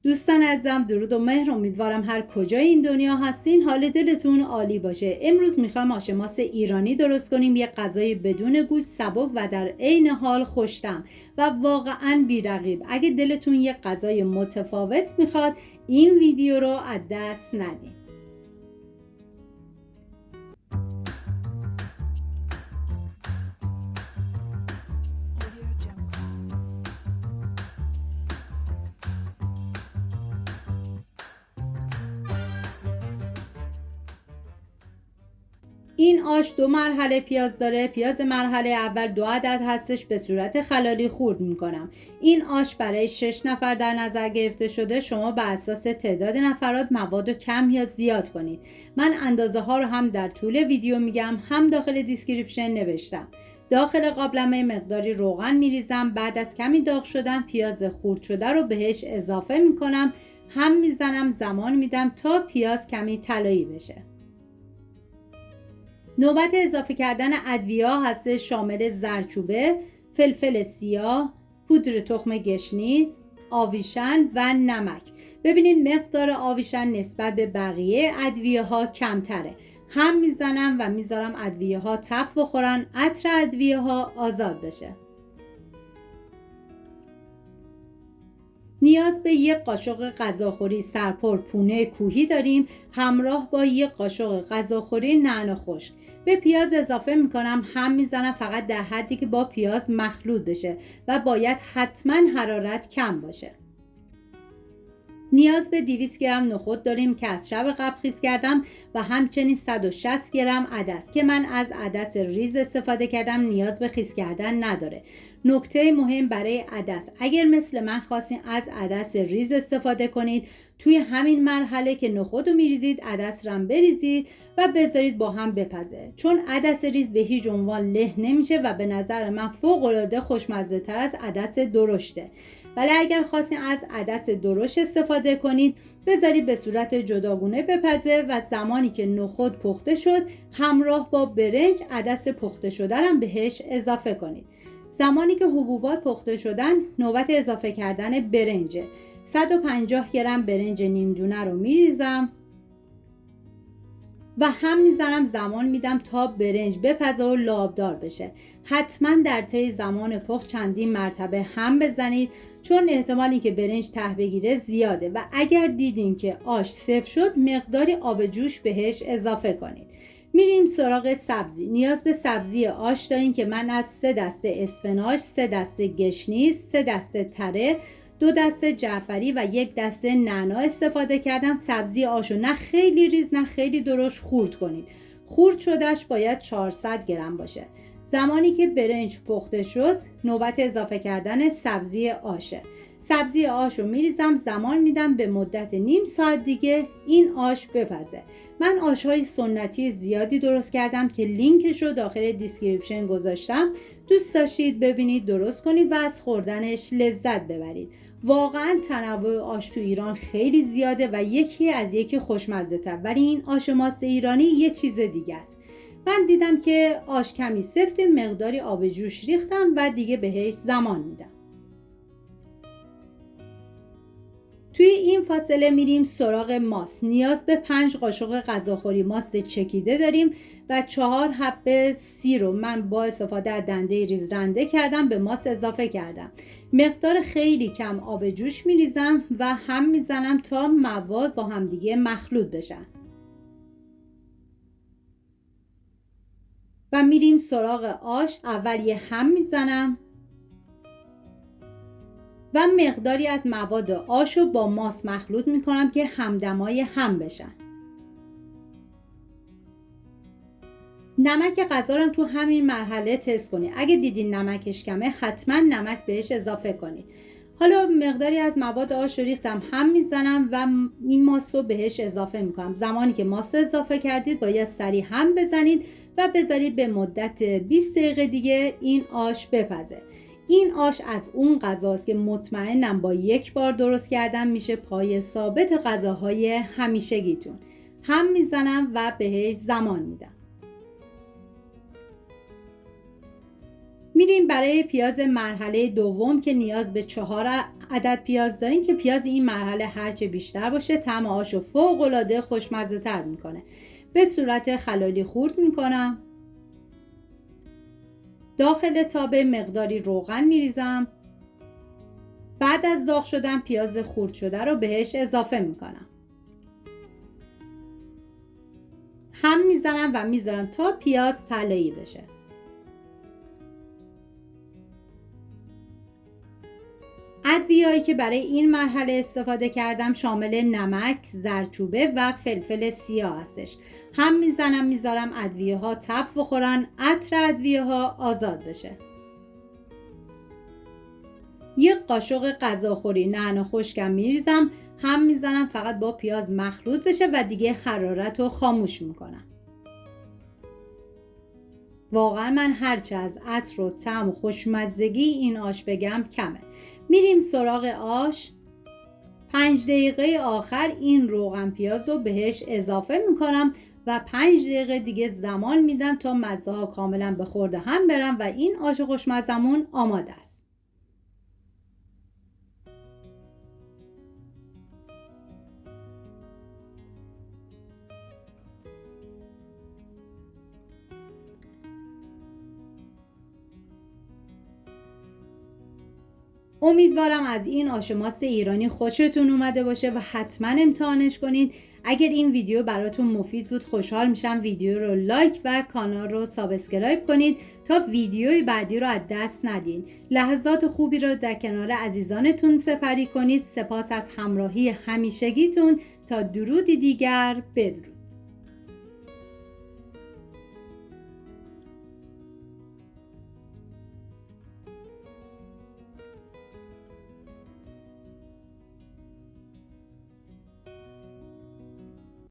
دوستان عزیزم، درود و مهر. امیدوارم هر کجای این دنیا هستین حال دلتون عالی باشه. امروز میخوام آش ماست ایرانی درست کنیم، یه غذای بدون گوشت، سبک و در عین حال خوش‌طعم و واقعاً بی‌رقیب. اگه دلتون یه غذای متفاوت میخواد، این ویدیو رو از دست ندین. این آش 2 مرحله پیاز داره. پیاز مرحله اول 2 عدد هستش، به صورت خلالی خورد میکنم. این آش برای 6 نفر در نظر گرفته شده. شما به اساس تعداد نفرات مواد رو کم یا زیاد کنید. من اندازه ها رو هم در طول ویدیو میگم، هم داخل دیسکریپشن نوشتم. داخل قابلمه مقداری روغن میریزم. بعد از کمی داغ شدن پیاز خورد شده رو بهش اضافه میکنم، هم میزنم، زمان میدم تا پیاز کمی طلایی بشه. نوبت اضافه کردن ادویه هست، شامل زردچوبه، فلفل سیاه، پودر تخم گشنیز، آویشن و نمک. ببینید مقدار آویشن نسبت به بقیه ادویه ها کمتره. هم میزنم و میذارم ادویه ها تف بخورن، عطر ادویه ها آزاد بشه. نیاز به یک قاشق غذاخوری سرپر پونه کوهی داریم، همراه با یک قاشق غذاخوری نعنا خشک. به پیاز اضافه میکنم، هم میزنم، فقط در حدی که با پیاز مخلوط بشه و باید حتما حرارت کم باشه. نیاز به 200 گرم نخود داریم که از شب قبل خیس کردم و همچنین 160 گرم عدس که من از عدس ریز استفاده کردم، نیاز به خیس کردن نداره. نکته مهم برای عدس، اگر مثل من خواستین از عدس ریز استفاده کنید، توی همین مرحله که نخود رو میریزید عدس رو بریزید و بذارید با هم بپزه، چون عدس ریز به هیچ عنوان له نمیشه و به نظر من فوق العاده خوشمزه تر از عدس درشته. ولی اگر خواستین از عدس درشت استفاده کنید، بذارید به صورت جداگونه بپزه و زمانی که نخود پخته شد همراه با برنج عدس پخته شده رو بهش اضافه کنید. زمانی که حبوبات پخته شدن نوبت اضافه کردن برنجه. 150 گرم برنج نیم دونه رو میریزم و هم میزنم، زمان میدم تا برنج بپزه و لابدار بشه. حتما در طی زمان پخت چندین مرتبه هم بزنید، چون احتمالی که برنج ته بگیره زیاده و اگر دیدین که آش سفت شد مقداری آب جوش بهش اضافه کنید. میریم سراغ سبزی. نیاز به سبزی آش داریم که من از 3 دسته اسفناج، 3 دسته گشنیز، 3 دسته تره، 2 دسته جعفری و 1 دسته نعنا استفاده کردم. سبزی آشو نه خیلی ریز نه خیلی درشت خورد کنید. خورد شدهش باید 400 گرم باشه. زمانی که برنج پخته شد نوبت اضافه کردن سبزی آشه. سبزی آش رو میریزم، زمان میدم به مدت نیم ساعت دیگه این آش بپزه. من آش‌های سنتی زیادی درست کردم که لینکش رو داخل دیسکریپشن گذاشتم. دوست داشتید ببینید درست کنید و از خوردنش لذت ببرید. واقعا تنوع آش تو ایران خیلی زیاده و یکی از یکی خوشمزه تر، ولی این آش ماست ایرانی یه چیز دیگه است. من دیدم که آش کمی سفته، مقداری آب جوش ریختم و دیگه بهش زمان میدم. توی این فاصله میریم سراغ ماست. نیاز به 5 قاشق غذاخوری ماست چکیده داریم و 4 حبه سی رو من با استفاده از دنده ریز رنده کردم به ماست اضافه کردم. مقدار خیلی کم آب جوش میریزم و هم میزنم تا مواد با همدیگه مخلوط بشن. و میریم سراغ آش. اول یه هم میزنم و مقداری از مواد آش رو با ماست مخلوط میکنم که همدمای هم بشن. نمک غذا رو تو همین مرحله تست کنید. اگه دیدین نمکش کمه حتما نمک بهش اضافه کنید. حالا مقداری از مواد آش رو ریختم، هم میزنم و این ماست رو بهش اضافه میکنم. زمانی که ماست اضافه کردید باید سریع هم بزنید و بذارید به مدت 20 دقیقه دیگه این آش بپزه. این آش از اون غذاست که مطمئنم با یک بار درست کردن میشه پای ثابت غذاهای همیشگیتون. هم میزنم و بهش زمان میدم. میریم برای پیاز مرحله دوم که نیاز به 4 عدد پیاز داریم که پیاز این مرحله هرچه بیشتر باشه طعم آشو فوق‌العاده خوشمزه تر میکنه. به صورت خلالی خورد میکنم. داخل تابه مقداری روغن میریزم. بعد از داغ شدن پیاز خورد شده رو بهش اضافه میکنم. هم میزنم و میذارم تا پیاز طلایی بشه. ادویه‌ای که برای این مرحله استفاده کردم شامل نمک، زردچوبه و فلفل سیاه هستش. هم میزنم میذارم ادویه ها تف بخورن، عطر ادویه ها آزاد بشه. یک قاشق غذاخوری نعنا خشکم میریزم. هم میزنم فقط با پیاز مخلوط بشه و دیگه حرارت رو خاموش میکنم. واقعا من هرچه از عطر و طعم و خوشمزگی این آش بگم کمه. میریم سراغ آش. 5 دقیقه آخر این روغن پیاز رو بهش اضافه میکنم و 5 دقیقه دیگه زمان میدم تا مزه ها کاملا به خورد هم برم و این آش خوشمزمون آماده است. امیدوارم از این آش ماست ایرانی خوشتون اومده باشه و حتما امتحانش کنید. اگر این ویدیو براتون مفید بود خوشحال میشم ویدیو رو لایک و کانال رو سابسکرایب کنید تا ویدیوی بعدی رو از دست ندین. لحظات خوبی رو در کنار عزیزانتون سپری کنید. سپاس از همراهی همیشگیتون. تا درودی دیگر، بدرود.